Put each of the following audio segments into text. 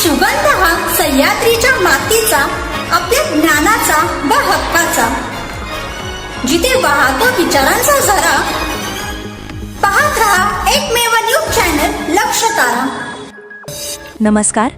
सुगंध हा सह्याद्रीच्या मातीचा, आपल्या ज्ञानाचा व हक्काचा. जिथे वाहतो विचारांचा झरा. पाहत रहा एकमेव न्यूज चॅनल लक्षतारा. नमस्कार,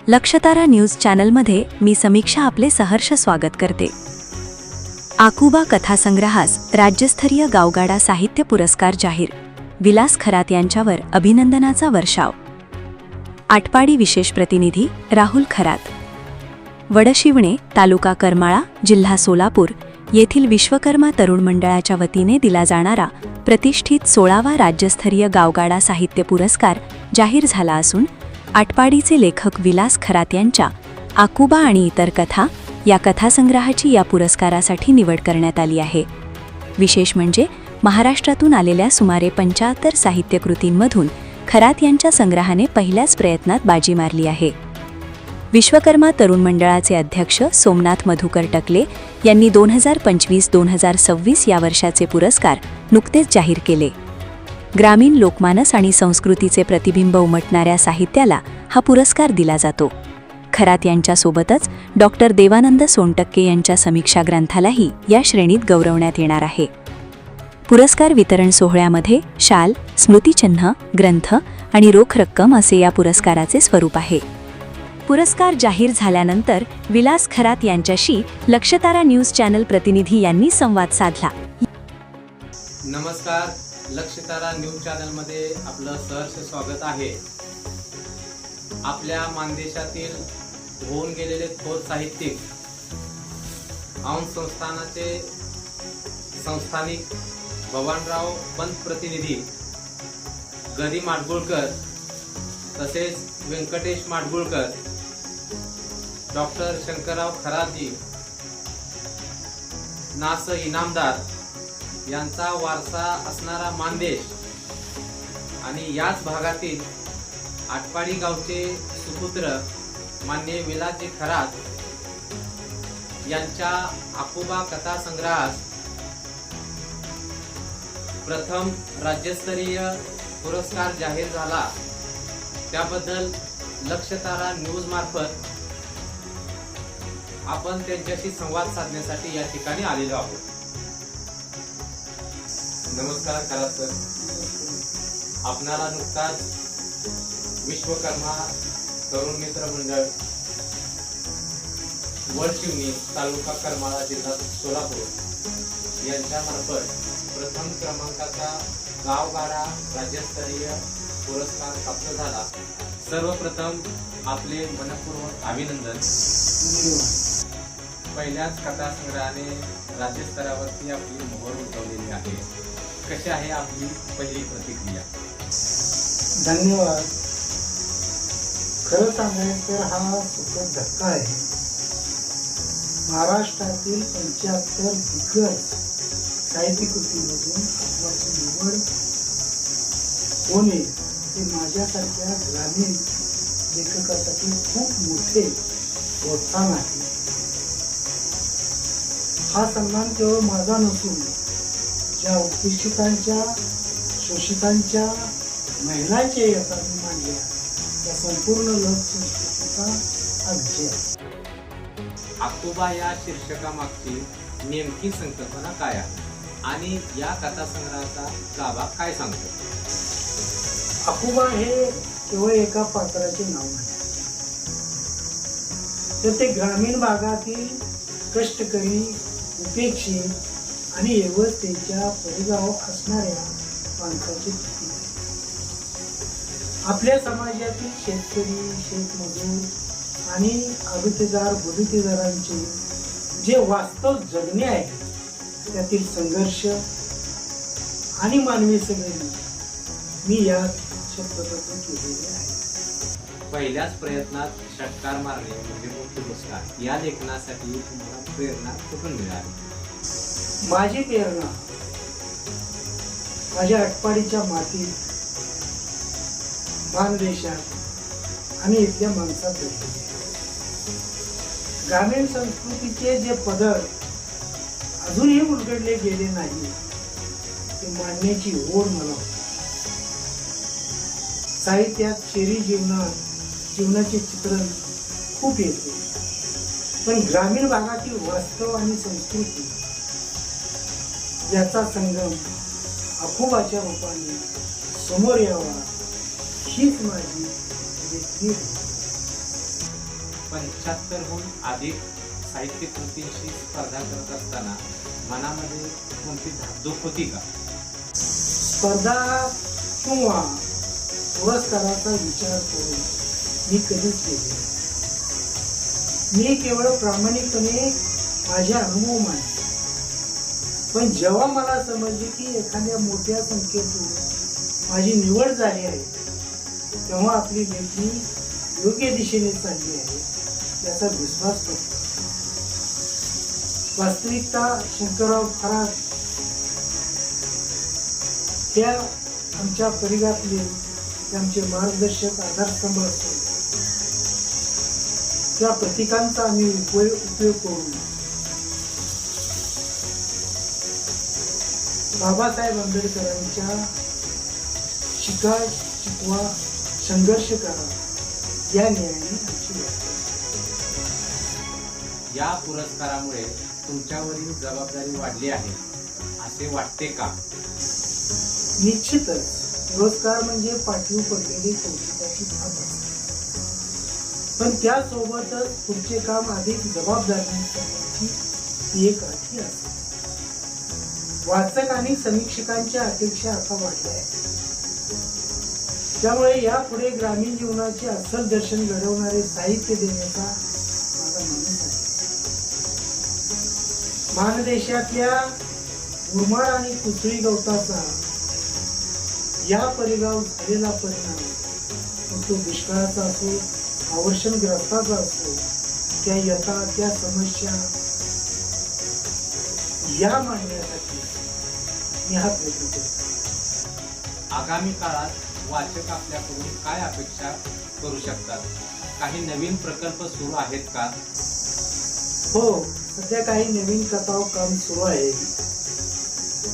लक्षतारा न्यूज चॅनलमध्ये मी समीक्षा आपले सहर्ष स्वागत करते. आकुबा कथासंग्रहास राज्यस्तरीय गावगाडा साहित्य पुरस्कार जाहीर. विलास खरात यांच्यावर अभिनंदनाचा वर्षाव. आटपाडी विशेष प्रतिनिधी राहुल खरात. वडशिवणे, तालुका करमाळा, जिल्हा सोलापूर येथील विश्वकर्मा तरुण मंडळाच्या वतीने दिला जाणारा प्रतिष्ठित 16वा राज्यस्तरीय गावगाडा साहित्य पुरस्कार जाहीर झाला असून आटपाडीचे लेखक विलास खरात यांच्या आकुबा आणि इतर कथा या कथासंग्रहाची या पुरस्कारासाठी निवड करण्यात आली आहे. विशेष म्हणजे महाराष्ट्रातून आलेल्या सुमारे 75 साहित्यकृतींमधून खरात यांच्या संग्रहाने पहिल्याच प्रयत्नात बाजी मारली आहे. विश्वकर्मा तरुण मंडळाचे अध्यक्ष सोमनाथ मधुकर टकले यांनी 2025-2026 या वर्षाचे पुरस्कार नुकतेच जाहीर केले. ग्रामीण लोकमानस आणि संस्कृतीचे प्रतिबिंब उमटणाऱ्या साहित्याला हा पुरस्कार दिला जातो. खरात यांच्यासोबतच डॉक्टर देवानंद सोनटक्के यांच्या समीक्षा ग्रंथालाही या श्रेणीत गौरवण्यात येणार आहे. पुरस्कार वितरण सोहळ्यामध्ये शाल, स्मृतिचिन्ह, ग्रंथ आणि रोख रक्कम असे या पुरस्काराचे स्वरूप आहे. पुरस्कार जाहीर झाल्यानंतर विलास खरात यांच्याशी लक्षतारा न्यूज चॅनल प्रतिनिधी यांनी संवाद साधला. नमस्कार, लक्षतारा न्यूज चॅनलमध्ये आपलं सहर्ष स्वागत आहे. आपल्या मानदेशातील होऊन गेलेले थोर साहित्यिक औंध संस्थानाचे संस्थानिक भवानराव पंत प्रतिनिधी गदी माडगुळकर, तसेच व्यंकटेश माडगुळकर, डॉक्टर शंकरराव खरातजी, नास इनामदार यांचा वारसा असणारा मानदेश आणि याच भागातील आटपाडी गावचे सुपुत्र मान्य विलासजी खरात यांच्या आकुबा कथा संग्रहास प्रथम राज्यस्तरीय पुरस्कार जाहीर झाला. त्याबद्दल लक्षतारा न्यूज मार्फत आपण त्यांच्याशी संवाद साधण्यासाठी या ठिकाणी आलेलो आहोत. नमस्कार खरात सर, आपणाला नुकताच विश्वकर्मा तरुण मित्र मंडळ वडशिवणी, तालुका करमाळा, जिल्हा सोलापूर यांच्या मार्फत प्रथम क्रमांकाचा गावगाडा राज्यस्तरीय पुरस्कार प्राप्त झाला. सर्वप्रथम आपले मनपूर्वक अभिनंदन. पहिल्याच कथासंग्रहाने राज्यस्तरावरती आपली मोहर उठवलेली आहे. कशी आहे आपली पहिली प्रतिक्रिया? धन्यवाद. खरं सांगायचं तर हा सुखद धक्का आहे. महाराष्ट्रातील 75 दिग्गज साहित्यकृतीमधून आपल्याची निवड होणे हे माझ्यासारख्या ग्रामीण लेखकासाठी खूप मोठे प्रोत्साहन आहे. हा सन्मान केवळ माझा नसून ज्या उपेक्षितांच्या, शोषितांच्या, महिलांच्या यशाने मांडल्या त्या संपूर्ण लोकसंस्कृतीचा हा विजय आहे. आकुबा या शीर्षकामागची नेमकी संकल्पना काय आहे आणि या कथासंग्रहाचा गाभा काय सांगतो? आकुबा हे केवळ एका पात्राचे नाव नाही, तर ते ग्रामीण भागातील कष्टकरी, उपेक्षित आणि व्यवस्थेच्या परिगाव असणाऱ्या माणसाचे प्रतीक आहे. आपल्या समाजातील शेतकरी, शेतमजूर आणि आडुतेदार, बुडुतेदारांचे जे वास्तव जगणे आहे त्यातील संघर्ष आणि मानवी संवेदना मी यात शब्दबद्ध केलेले आहे. पहिल्याच प्रयत्नात षटकार मारणे म्हणजे मोठी गोष्ट आहे. या लेखनासाठी तुम्हाला प्रेरणा कुठून मिळाली? माझी प्रेरणा माझ्या आटपाडीच्या मातीत, मानदेशात आणि इथल्या माणसात भेटली. ग्रामीण संस्कृतीचे जे पदर अजूनही उलगडले गेले नाही ते मांडण्याची ओढ मला होती. साहित्यात, शहरी जीवनात जीवनाचे चित्रण खूप येते, पण ग्रामीण भागातील वास्तव आणि संस्कृती याचा संगम आखोबाच्या रूपाने समोर यावा हीच माझी व्यक्ती होती. 75हून अधिक साहित्य कृतींशी स्पर्धा करत असताना मनामध्ये कोणती धाकधूक होती का? स्पर्धा किंवा पुरस्काराचा विचार करून मी कधीच केले. मी केवळ प्रामाणिकपणे माझे अनुभव मांडले. पण जेव्हा मला समजले की एखाद्या मोठ्या संख्येतून माझी निवड झाली आहे, तेव्हा आपली लेखणी योग्य दिशेने चालली आहे याचा विश्वास पटतो. वास्तविकता शंकरराव खरात त्या आमच्या परिवारातले आमचे मार्गदर्शक आधारस्तंभ असतो. त्या प्रतीकांचा आम्ही उपयोग करून बाबासाहेब आंबेडकरांच्या शिका शिकवा संघर्ष करा या न्यायाने आमची व्याख्या. या पुरस्कारामुळे तुमच्यावरील जबाबदारी वाढली आहे असे वाटते का? निश्चितच पुरस्कार म्हणजे पाठीव पडलेली कौतुकाची थाप असते, पण त्यासोबतच पुढचे काम अधिक जबाबदारीने करण्याची एक राखी असते. वाचक आणि समीक्षकांच्या अपेक्षा आता वाढल्या आहेत, त्यामुळे यापुढे ग्रामीण जीवनाचे अस्सल दर्शन घडवणारे साहित्य देण्याचा माझा मानस आहे. मानदेशातल्या मुरमाड आणि कुसळी गवताचा या परिगाव झालेला परिणाम, मग तो दुष्काळाचा असो, आवर्षणग्रस्ताचा असो, त्या यथा त्या समस्या या मांडण्यासाठी मी हा प्रयत्न करतो. आगामी काळात वाचक आपल्याकडून काय अपेक्षा करू शकतात? काही नवीन प्रकल्प सुरू आहेत का? हो, सध्या काही नवीन कथाव काम सुरू आहे.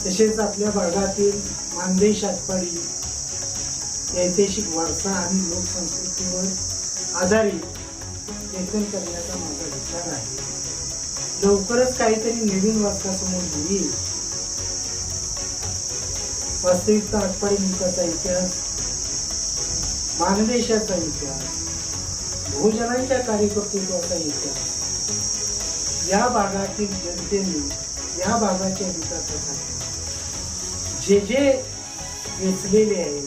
तसेच आपल्या भागातील मानदेश आटपाडी ऐतिहासिक वारसा आणि लोकसंस्कृतीवर आधारित लेखन करण्याचा माझा विचार आहे. लवकरच काहीतरी नवीन वाचकासमोर येईल. वास्तविकता आटपाडी मुलकाचा इतिहास, मानदेशाचा इतिहास, बहुजनांच्या कार्यकर्तृत्वाचा इतिहास, या भागातील जनतेने या भागाच्या विकासासाठी जे जे वेचलेले आहे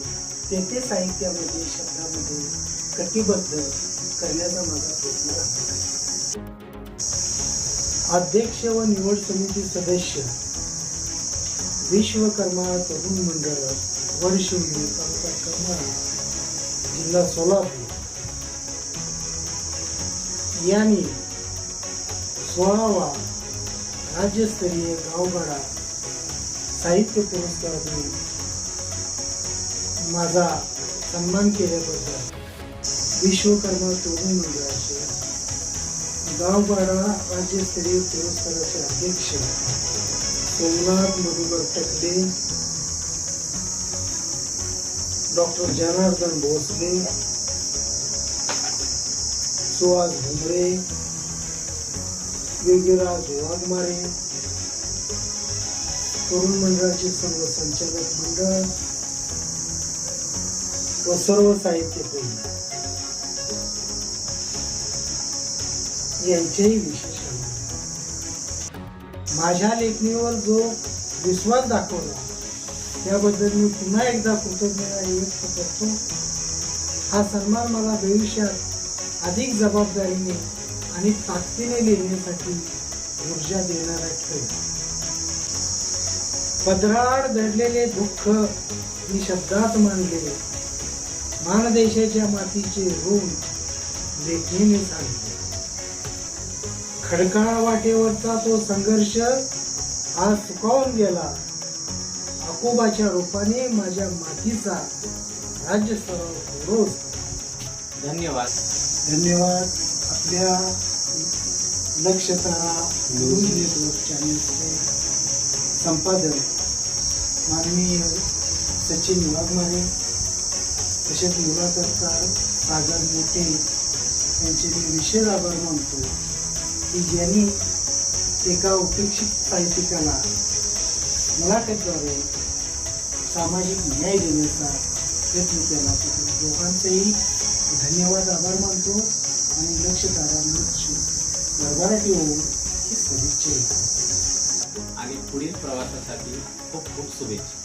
ते साहित्यामध्ये शब्दामध्ये कटिबद्ध करण्याचा माझा प्रयत्न राहणार आहे. अध्यक्ष व निवड समिती सदस्य विश्वकर्मा तरुण मंडळ वडशिवली तालुका करमाळा जिल्हा सोलापूर यांनी 16वा राज्यस्तरीय गावगाडा साहित्य पुरस्कार देऊन माझा सन्मान केल्याबद्दल विश्वकर्मा तरुण मंडळाचे गावगाडा राज्यस्तरीय पुरस्काराचे अध्यक्ष सोमनाथ मधुकर टकले, डॉक्टर जनार्दन भोसले, सुहास भुमरे, योगीराज वाघमारे, तरुण मंडळाचे सर्व संचालक मंडळ व सर्व साहित्यप्रेमी यांचेही विशेष अभिनंदन. माझ्या लेखणीवर जो विश्वास दाखवला त्याबद्दल मी पुन्हा एकदा कृतज्ञता व्यक्त करतो. हा सन्मान मला भविष्यात अधिक जबाबदारीने आणि ताकदीने लिहिण्यासाठी ऊर्जा देणारा ठरेल. पदराड दडलेले दुःख मी शब्दात मांडले, मानदेशाच्या मातीचे ऋण लेखणीने सांगले. खडकाळा वाटेवरचा तो संघर्ष आज सुकावून गेला. आकोबाच्या रूपाने माझ्या मातीचा राज्यस्तरावर गौरव. धन्यवाद. धन्यवाद. आपल्या लक्षतारा न्यूज नेटवर्क चॅनलचे संपादक माननीय सचिन वाघमारे, तसेच मुलाखतकार सागर मोठे यांचे मी विशेष आभार मानतो की ज्यांनी एका उपेक्षित साहित्यिकाला मुलाखतद्वारे सामाजिक न्याय देण्याचा प्रयत्न केला. दोघांचेही धन्यवाद आभार मानतो आणि लक्षतारा न्यूजची भरभराट येऊन ही सदिच्छा येतो. आणि पुढील प्रवासासाठी खूप खूप शुभेच्छा.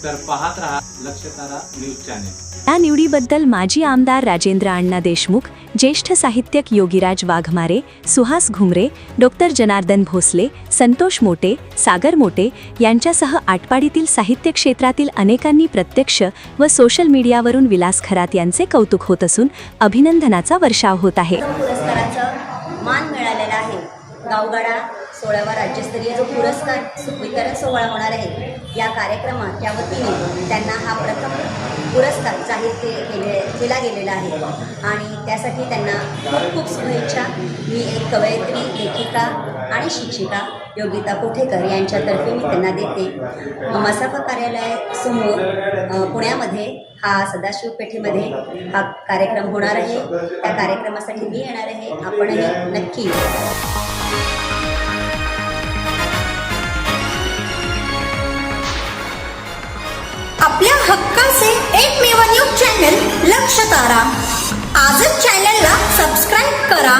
तर पाहत रहा लक्षतारा न्यूज चॅनेल. या निवडीबद्दल माजी आमदार राजेंद्र अण्णा देशमुख, ज्येष्ठ साहित्यिक योगीराज वाघमारे, सुहास घुमरे, डॉक्टर जनार्दन भोसले, संतोष मोटे, सागर मोटे यांच्यासह आटपाडीतील साहित्य क्षेत्रातील अनेकांनी प्रत्यक्ष व सोशल मीडियावरून विलास खरात यांचे कौतुक होत असून अभिनंदनाचा वर्षाव होत आहे. पुरस्काराचा मान मिळालेला आहे. गावगाडा 16वा राज्यस्तरीय जो पुरस्कार स्वीकार सोहळा होणार आहे, या कार्यक्रमात या वतीने त्यांना हा प्रथम पुरस्कार जाहीर केला गेलेला आहे आणि त्यासाठी त्यांना खूप खूप शुभेच्छा. मी एक कवयित्री, लेखिका आणि शिक्षिका योगिता कोठेकर यांच्यातर्फे मी त्यांना देते. मसाफा कार्यालय समोर पुण्यामध्ये हा सदाशिव पेठेमध्ये हा कार्यक्रम होणार आहे. त्या कार्यक्रमासाठी मी येणार आहे. आपणही नक्की आपल्या हक्काचे एकमेव न्यूज चॅनल लक्षतारा. आजच चॅनलला सबस्क्राईब करा